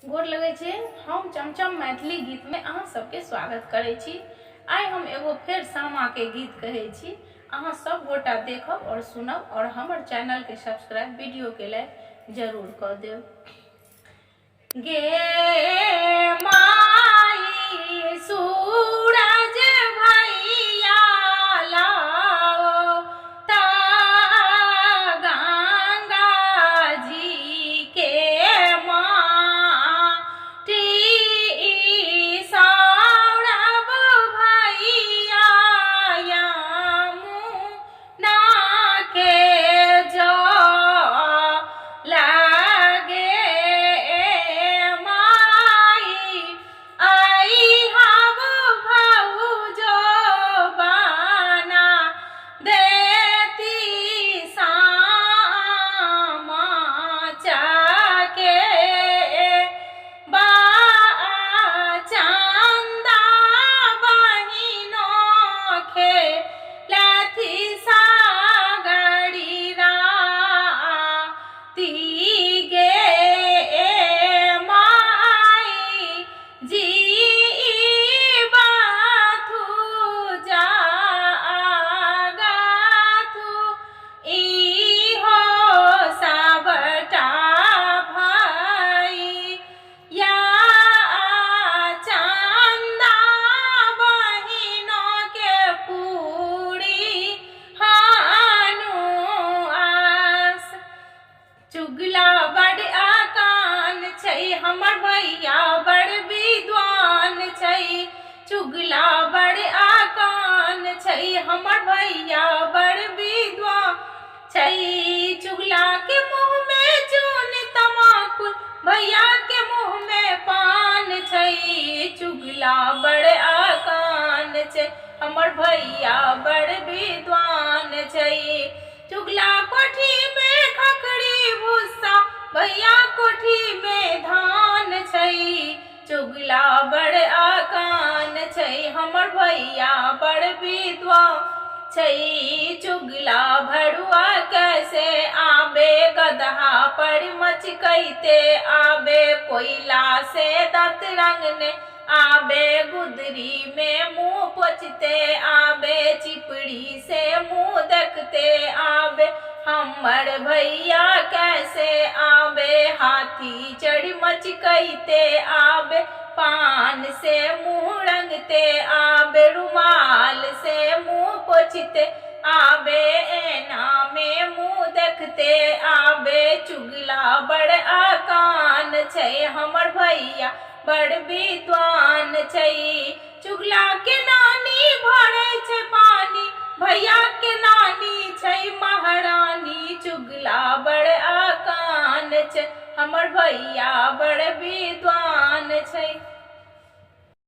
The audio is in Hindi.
गोर लगे छे। हम चमचम मैथिली गीत में अहाँ सबके स्वागत करे छी। आइ हम एगो फेर सामा के गीत कहे छी। अहाँ सब गोटा देखब और सुनब और हमर चैनल के सब्सक्राइब वीडियो के लाइक जरूर कर देब। गे माई सूरज भैया लाओ ता गंगा जी के माटी सौरभ भैया यमुना के जो लागे चुगला बड़ आकान छै हमर भैया बड़ विद्वान छै। चुगला बड़ आकान छै हमर भैया बड़ विद्वान छै। चुगला के मुँह में चून तमाकुल भैया के मुँह में पान छै। चुगला बड़ आकान छै हमर भैया बड़ विद्वान छै। चुगला कोठी में खखड़ी भूसा भैया कोठी में धान छै। चुगला बड़ आकान छै हमर भैया बड़ विद्वान छै। चुगला भरुआ कैसे आबे गदहा पर मचकैते आबे कोयला से दांत रंगने आबे गुदरी में मुंह पोछते आबे चिपड़ी से मुंह देखते आबे। हमर भैया कैसे आबे हाथी चढ़ मचकैते आबे पान से मुंह रंगते आबे रुमाल से मुंह पोछते आबे ऐना में मुंह देखते आबे। चुगला बड़ आकान छै हमर भैया बड़ विद्वान छै। चुगला के नानी भरे छै पानी भैया के नानी छै महारानी। चुगला बड़ आकान छै हमर भैया बड़ विद्वान छै।